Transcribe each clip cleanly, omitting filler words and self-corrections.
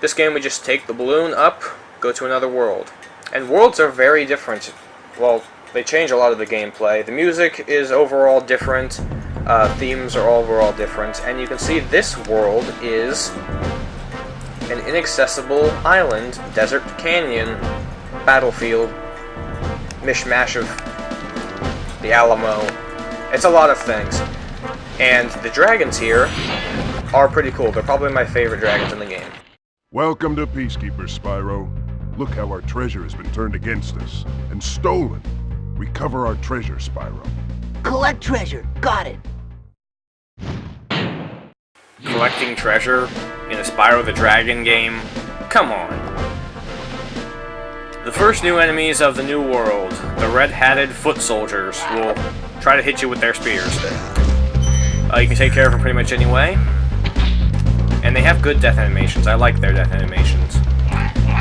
This game, we just take the balloon up, go to another world. And worlds are very different. Well, they change a lot of the gameplay. The music is overall different, themes are overall different, and you can see this world is an inaccessible island, desert canyon, battlefield, mishmash of the Alamo. It's a lot of things. And the dragons here are pretty cool. They're probably my favorite dragons in the game. Welcome to Peacekeepers, Spyro. Look how our treasure has been turned against us and stolen. Recover our treasure, Spyro. Collect treasure. Got it. Collecting treasure in a Spyro the Dragon game? Come on. The first new enemies of the new world, the red-hatted foot soldiers, will try to hit you with their spears. You can take care of them pretty much anyway. And they have good death animations. I like their death animations.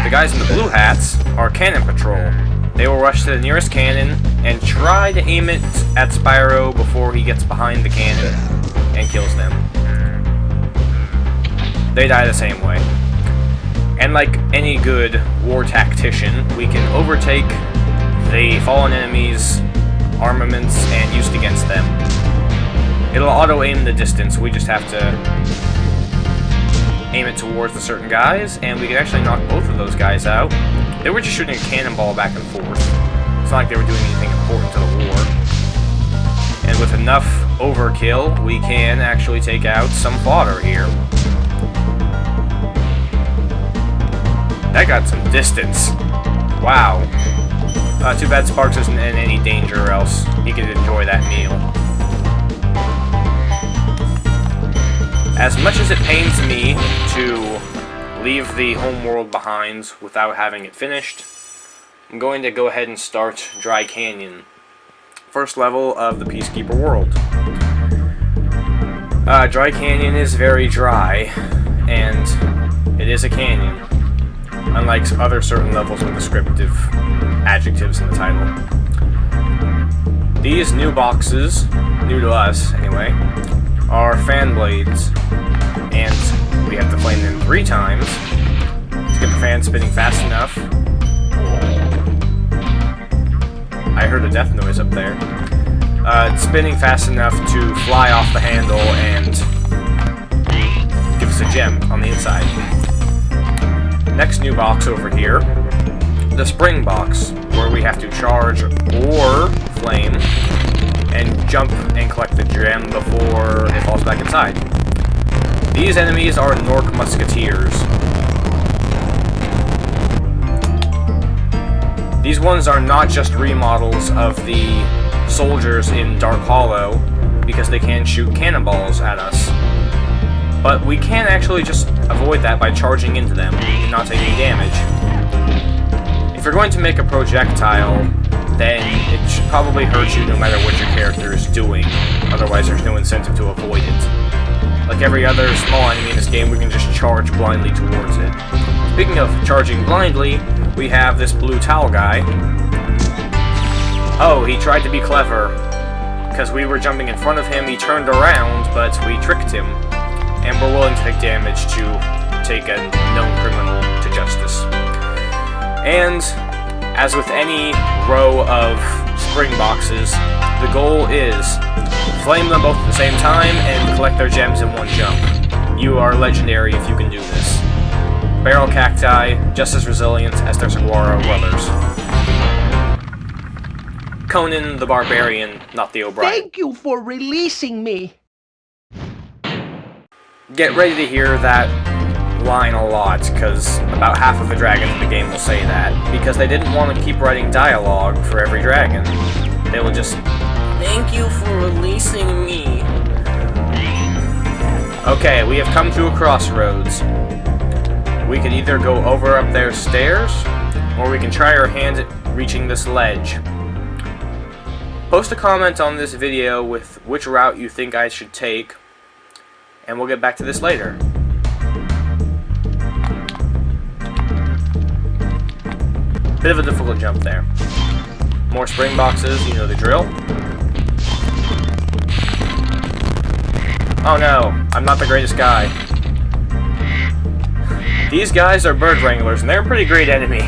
The guys in the blue hats are cannon patrol. They will rush to the nearest cannon and try to aim it at Spyro before he gets behind the cannon and kills them. They die the same way. And like any good war tactician, we can overtake the fallen enemies' armaments and use it against them. It'll auto-aim the distance, we just have to aim it towards the certain guys, and we can actually knock both of those guys out. They were just shooting a cannonball back and forth. It's not like they were doing anything important to the war. And with enough overkill, we can actually take out some fodder here. That got some distance. Wow. Too bad Sparks isn't in any danger, or else he could enjoy that meal. As much as it pains me to leave the homeworld behind without having it finished, I'm going to go ahead and start Dry Canyon. First level of the Peacekeeper world. Dry Canyon is very dry, and it is a canyon. Unlike other certain levels with descriptive adjectives in the title. These new boxes, new to us anyway, are fan blades, and we have to flame them 3 times to get the fan spinning fast enough. I heard a death noise up there. It's spinning fast enough to fly off the handle and give us a gem on the inside. Next new box over here, the spring box, where we have to charge or flame and jump and collect the gem before it falls back inside. These enemies are Nork Musketeers. These ones are not just remodels of the soldiers in Dark Hollow, because they can shoot cannonballs at us. But we can actually just avoid that by charging into them and not taking damage. If you're going to make a projectile, then it should probably hurt you no matter what your character is doing. Otherwise, there's no incentive to avoid it. Like every other small enemy in this game, we can just charge blindly towards it. Speaking of charging blindly, we have this blue towel guy. Oh, he tried to be clever. Because we were jumping in front of him, he turned around, but we tricked him. And we're willing to take damage to take a known criminal to justice. And, as with any row of spring boxes, the goal is flame them both at the same time and collect their gems in one jump. You are legendary if you can do this. Barrel cacti, just as resilient as their saguaro brothers. Conan the Barbarian, not the O'Brien. Thank you for releasing me. Get ready to hear that line a lot, because about half of the dragons in the game will say that, because they didn't want to keep writing dialogue for every dragon. They will just, thank you for releasing me. Okay, we have come to a crossroads. We could either go over up their stairs, or we can try our hand at reaching this ledge. Post a comment on this video with which route you think I should take, and we'll get back to this later. Bit of a difficult jump there. More spring boxes, you know the drill. Oh no, I'm not the greatest guy. These guys are bird wranglers, and they're a pretty great enemy.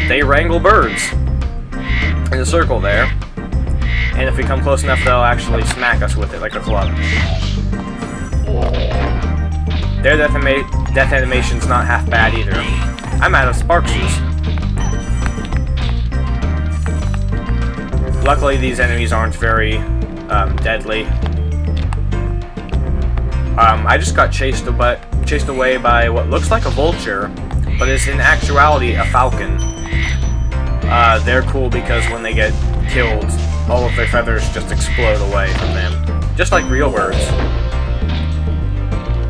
They wrangle birds in a circle there, and if we come close enough, they'll actually smack us with it like a club. Their death animation's not half bad either. I'm out of Sparkses. Luckily, these enemies aren't very deadly. I just got chased away by what looks like a vulture, but is in actuality a falcon. They're cool because when they get killed, all of their feathers just explode away from them, just like real birds.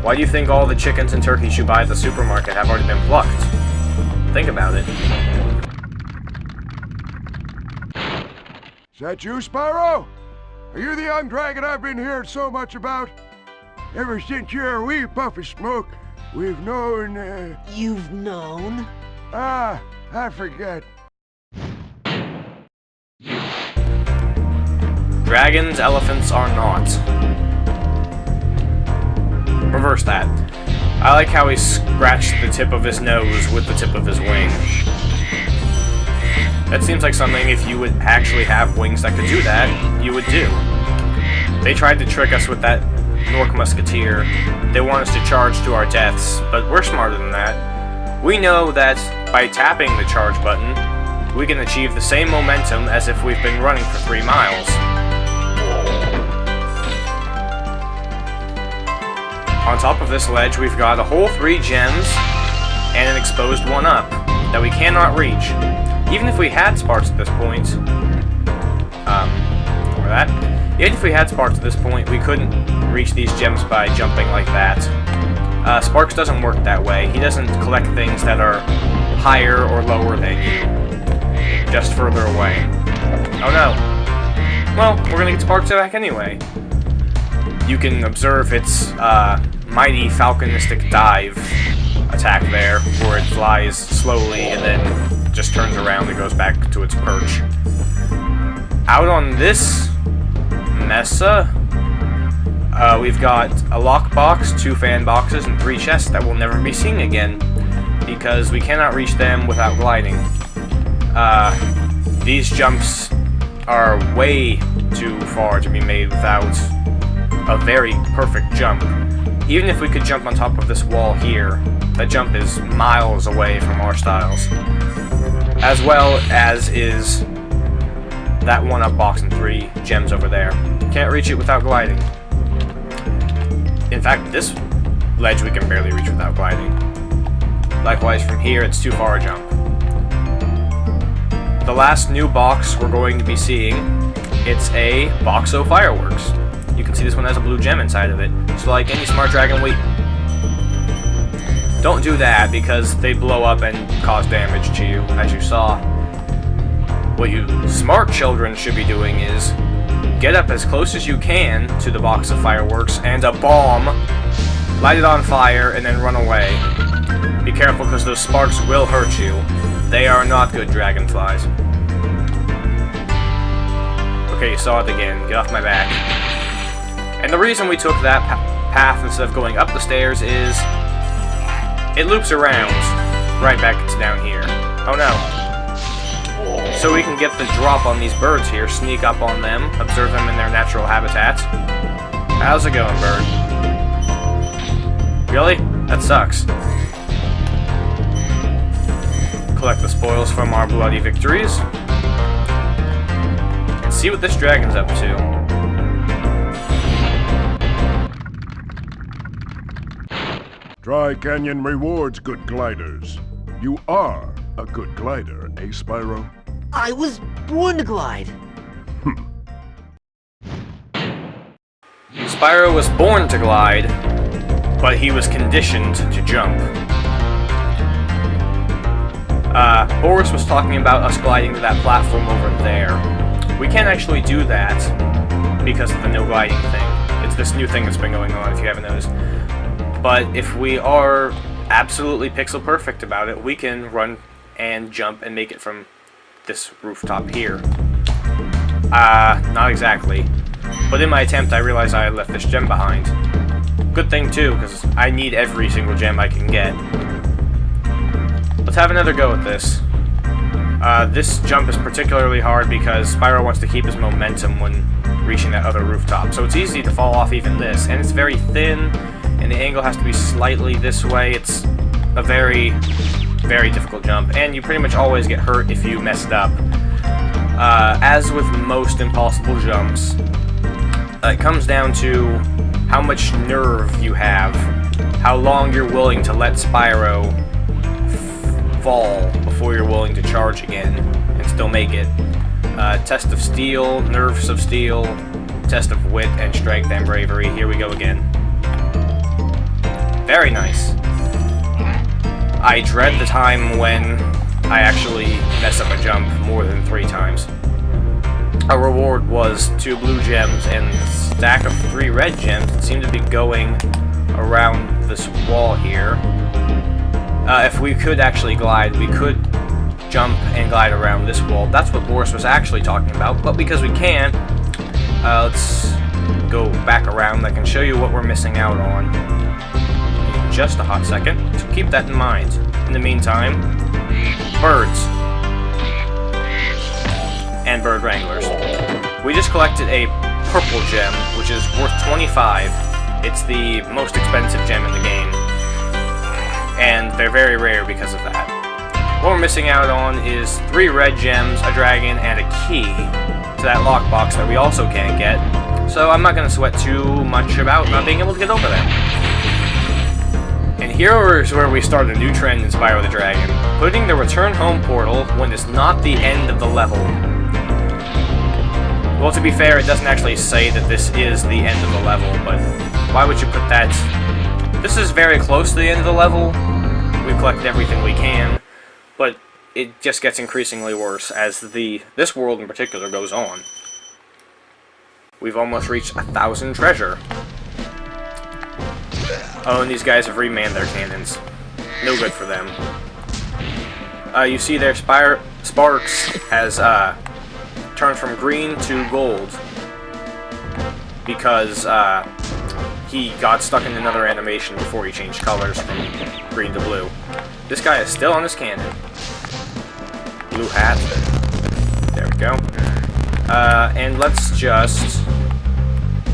Why do you think all the chickens and turkeys you buy at the supermarket have already been plucked? Think about it. Is that you, Spyro? Are you the young dragon I've been hearing so much about? Ever since you're a wee puff of smoke, we've known, You've known? I forget. Dragons, elephants are not. Reverse that. I like how he scratched the tip of his nose with the tip of his wing. That seems like something if you would actually have wings that could do that, you would do. They tried to trick us with that Nork Musketeer. They want us to charge to our deaths, but we're smarter than that. We know that by tapping the charge button, we can achieve the same momentum as if we've been running for 3 miles. On top of this ledge, we've got a whole 3 gems and an exposed 1-up that we cannot reach. Even if we had sparks at this point, even if we had sparks at this point, we couldn't reach these gems by jumping like that. Sparks doesn't work that way. He doesn't collect things that are higher or lower than you, just further away. Oh no. Well, we're gonna get Sparks back anyway. You can observe its mighty falconistic dive attack there, where it flies slowly and then just turns around and goes back to its perch. Out on this mesa, we've got a lockbox, 2 fan boxes, and 3 chests that will never be seen again, because we cannot reach them without gliding. These jumps are way too far to be made without a very perfect jump. Even if we could jump on top of this wall here, that jump is miles away from our styles. As well as is that 1-up box and 3 gems over there. Can't reach it without gliding. In fact, this ledge we can barely reach without gliding. Likewise, from here, it's too far a jump. The last new box we're going to be seeing, it's a box of fireworks. You can see this one has a blue gem inside of it. So like any smart dragon, don't do that because they blow up and cause damage to you, as you saw. What you smart children should be doing is get up as close as you can to the box of fireworks and a bomb, light it on fire, and then run away. Be careful because those sparks will hurt you. They are not good dragonflies. Okay, you saw it again. Get off my back. And the reason we took that path instead of going up the stairs is it loops around right back to down here. Oh no. So we can get the drop on these birds here, sneak up on them, observe them in their natural habitat. How's it going, bird? Really? That sucks. Collect the spoils from our bloody victories. And see what this dragon's up to. Dry Canyon rewards good gliders. You are a good glider, eh, Spyro? I was born to glide. Spyro was born to glide, but he was conditioned to jump. Boris was talking about us gliding to that platform over there. We can't actually do that because of the no gliding thing. It's this new thing that's been going on, if you haven't noticed. But if we are absolutely pixel perfect about it, we can run and jump and make it from this rooftop here. Not exactly. But in my attempt, I realized I had left this gem behind. good thing too, because I need every single gem I can get. Let's have another go at this. This jump is particularly hard because Spyro wants to keep his momentum when reaching that other rooftop. So it's easy to fall off even this, and it's very thin, and the angle has to be slightly this way. It's a very, very difficult jump, and you pretty much always get hurt if you mess it up. As with most impossible jumps, it comes down to how much nerve you have, how long you're willing to let Spyro fall before you're willing to charge again and still make it. Test of steel, nerves of steel, test of wit and strength and bravery. Here we go again. Very nice. I dread the time when I actually mess up a jump more than 3 times. Our reward was 2 blue gems and a stack of 3 red gems that seem to be going around this wall here. If we could actually glide, we could jump and glide around this wall. That's what Boris was actually talking about, but because we can't, let's go back around. I can show you what we're missing out on in just a hot second, so keep that in mind. In the meantime, birds and bird wranglers. We just collected a purple gem, which is worth 25. It's the most expensive gem in the game, and they're very rare because of that. What we're missing out on is 3 red gems, a dragon, and a key to that lockbox that we also can't get, so I'm not going to sweat too much about not being able to get over there. And here is where we start a new trend in Spyro the Dragon, putting the return home portal when it's not the end of the level. Well, to be fair, it doesn't actually say that this is the end of the level, but why would you put that? This is very close to the end of the level. We've collected everything we can, but it just gets increasingly worse as this world in particular goes on. We've almost reached 1,000 treasure. Oh, and these guys have remanned their cannons. No good for them. You see there, Sparks has turned from green to gold because he got stuck in another animation before he changed colors from green to blue. This guy is still on his cannon. Blue hat. There we go. And let's just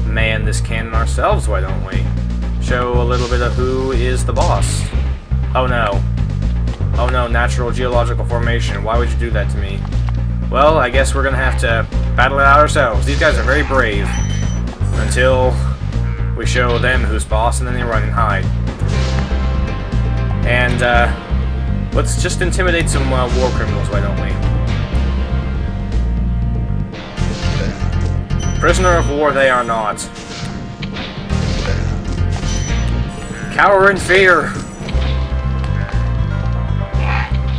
man this cannon ourselves, why don't we? Show a little bit of who is the boss. Oh no. Oh no, natural geological formation. Why would you do that to me? Well, I guess we're gonna have to battle it out ourselves. These guys are very brave. Until we show them who's boss, and then they run and hide. And, let's just intimidate some war criminals, why don't we? Prisoner of war they are not. Cower in fear!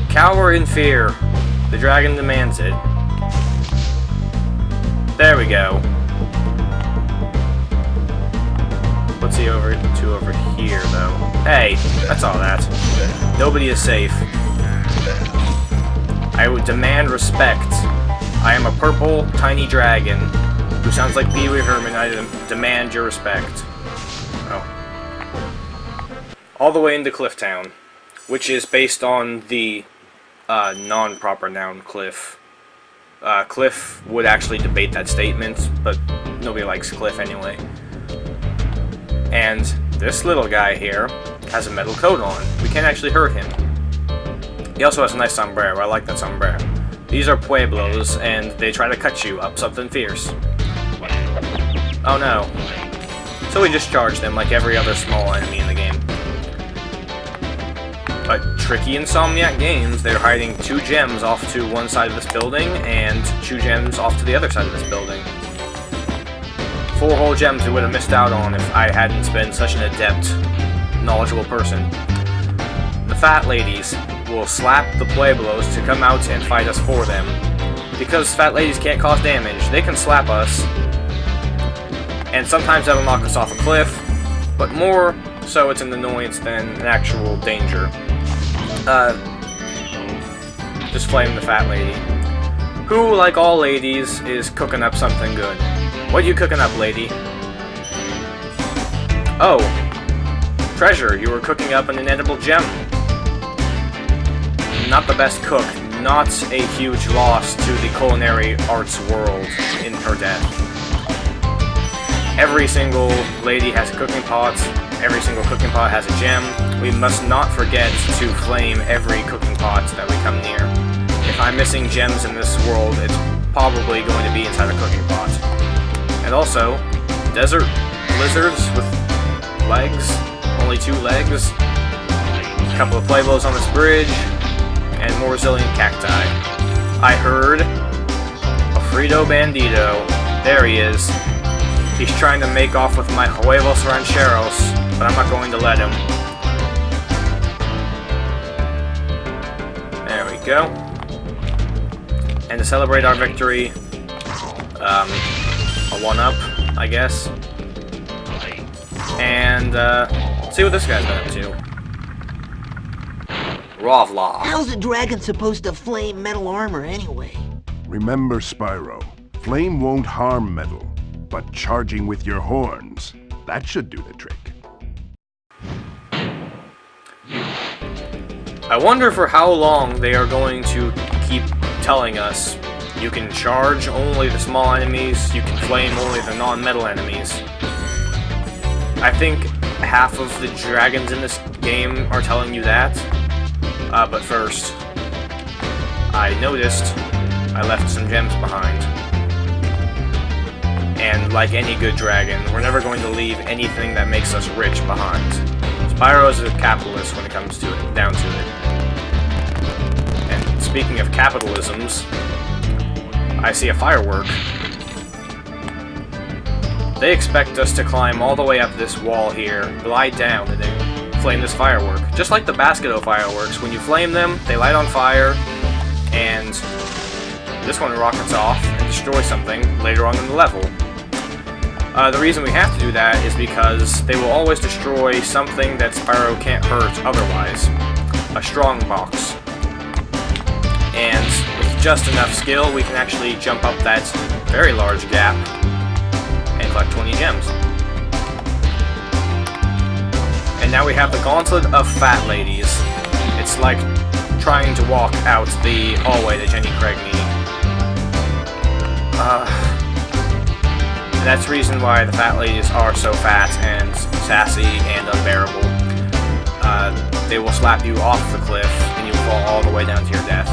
Cower in fear. The dragon demands it. There we go. What's he over here, though? Hey, that's all that. Nobody is safe. I would demand respect. I am a purple, tiny dragon who sounds like Pee Wee Herman. I demand your respect. Oh. All the way into Clifftown, which is based on the non-proper noun Cliff. Cliff would actually debate that statement, but nobody likes Cliff anyway. And this little guy here has a metal coat on. We can't actually hurt him. He also has a nice sombrero. I like that sombrero. These are Pueblos, and they try to cut you up something fierce. Oh no. So we just charge them like every other small enemy in the game. But tricky Insomniac Games, they're hiding 2 gems off to one side of this building, and 2 gems off to the other side of this building. 4 whole gems we would have missed out on if I hadn't been such an adept, knowledgeable person. The fat ladies will slap the Pueblos to come out and fight us for them. Because fat ladies can't cause damage, they can slap us, and sometimes that'll knock us off a cliff, but more so it's an annoyance than an actual danger. Just flame the fat lady, who, like all ladies, is cooking up something good. What are you cooking up, lady? Oh, treasure. You were cooking up an inedible gem. Not the best cook. Not a huge loss to the culinary arts world in her death. Every single lady has a cooking pot. Every single cooking pot has a gem. We must not forget to flame every cooking pot that we come near. If I'm missing gems in this world, it's probably going to be inside a cooking pot. And also, desert lizards with legs, only 2 legs, a couple of Playboys on this bridge, and more resilient cacti. I heard a Frito Bandito. There he is. He's trying to make off with my huevos rancheros, but I'm not going to let him. There we go. And to celebrate our victory, a 1-up, I guess. And, see what this guy's been up to. Ravla. How's a dragon supposed to flame metal armor anyway? Remember, Spyro, flame won't harm metal, but charging with your horns, that should do the trick. I wonder for how long they are going to keep telling us you can charge only the small enemies, you can flame only the non-metal enemies. I think half of the dragons in this game are telling you that. But first, I noticed I left some gems behind. And like any good dragon, we're never going to leave anything that makes us rich behind. Spyro is a capitalist when it comes to it, down to it. And speaking of capitalisms, I see a firework. They expect us to climb all the way up this wall here, glide down, and then flame this firework. Just like the Basket fireworks, when you flame them, they light on fire, and this one rockets off and destroys something later on in the level. The reason we have to do that is because they will always destroy something that Spyro can't hurt otherwise. A strong box. And with just enough skill, we can actually jump up that very large gap and collect 20 gems. And now we have the Gauntlet of Fat Ladies. It's like trying to walk out the hallway to Jenny Craig meeting. And that's the reason why the fat ladies are so fat and sassy and unbearable. They will slap you off the cliff and you will fall all the way down to your death.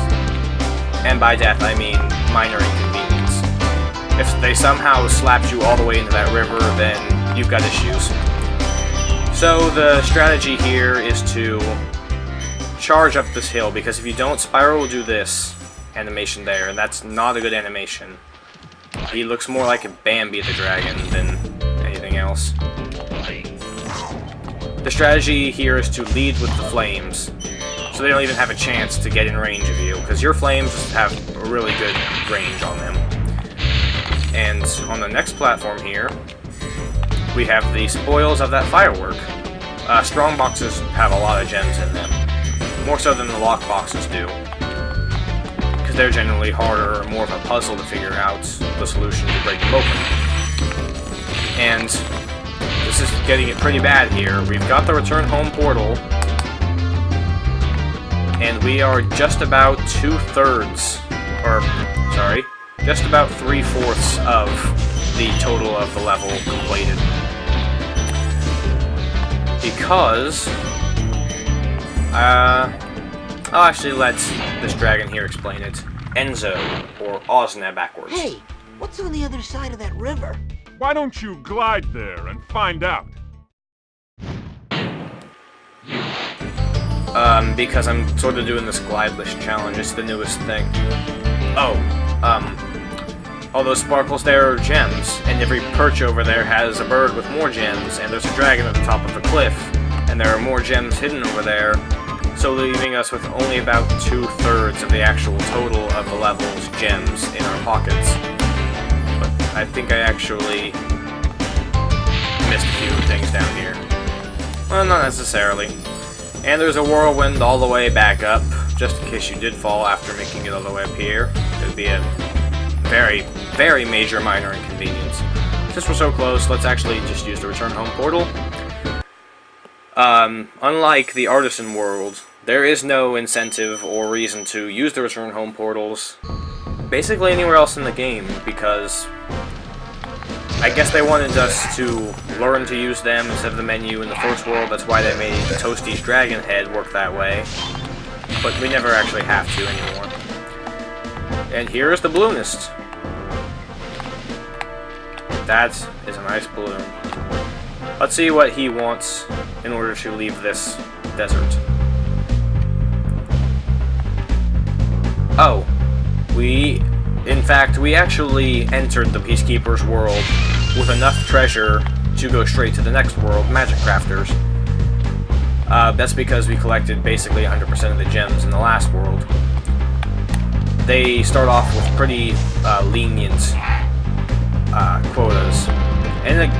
And by death, I mean minor inconvenience. If they somehow slapped you all the way into that river, then you've got issues. So the strategy here is to charge up this hill, because if you don't, Spyro will do this animation there, and that's not a good animation. He looks more like a Bambi the dragon than anything else. The strategy here is to lead with the flames, so they don't even have a chance to get in range of you, because your flames have a really good range on them. And on the next platform here, we have the spoils of that firework. Strong boxes have a lot of gems in them, more so than the lock boxes do, because they're generally harder or more of a puzzle to figure out the solution to break them open. And this is getting it pretty bad here. We've got the return home portal, and we are just about 2/3, or sorry, just about 3/4 of the total of the level completed. Because I'll actually let this dragon here explain it. Enzo, or Ozna backwards. Hey, what's on the other side of that river? Why don't you glide there and find out? Because I'm sort of doing this Glideless challenge. It's the newest thing. Oh, all those sparkles there are gems, and every perch over there has a bird with more gems, and there's a dragon at the top of the cliff, and there are more gems hidden over there, so leaving us with only about 2/3 of the actual total of the level's gems in our pockets. But I think I actually missed a few things down here. Well, not necessarily. And there's a whirlwind all the way back up, just in case you did fall after making it all the way up here. It would be a very, very major minor inconvenience. Since we're so close, let's actually just use the return home portal. Unlike the Artisan world, there is no incentive or reason to use the return home portals basically anywhere else in the game, because I guess they wanted us to learn to use them instead of the menu in the first world. That's why they made Toasty's Dragon Head work that way. But we never actually have to anymore. And here's the Balloonist. That is a nice balloon. Let's see what he wants in order to leave this desert. Oh. In fact, we actually entered the Peacekeepers world with enough treasure to go straight to the next world, Magic Crafters. That's because we collected basically 100% of the gems in the last world. They start off with pretty lenient quotas. And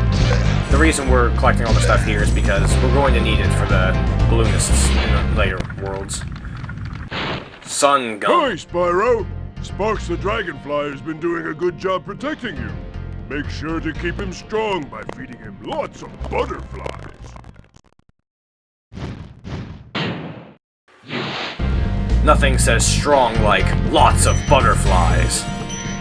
the reason we're collecting all the stuff here is because we're going to need it for the Balloonists in the later worlds. Sun Gun. Hi, Spyro! Sparks the Dragonfly has been doing a good job protecting you. Make sure to keep him strong by feeding him lots of butterflies. Nothing says strong like lots of butterflies.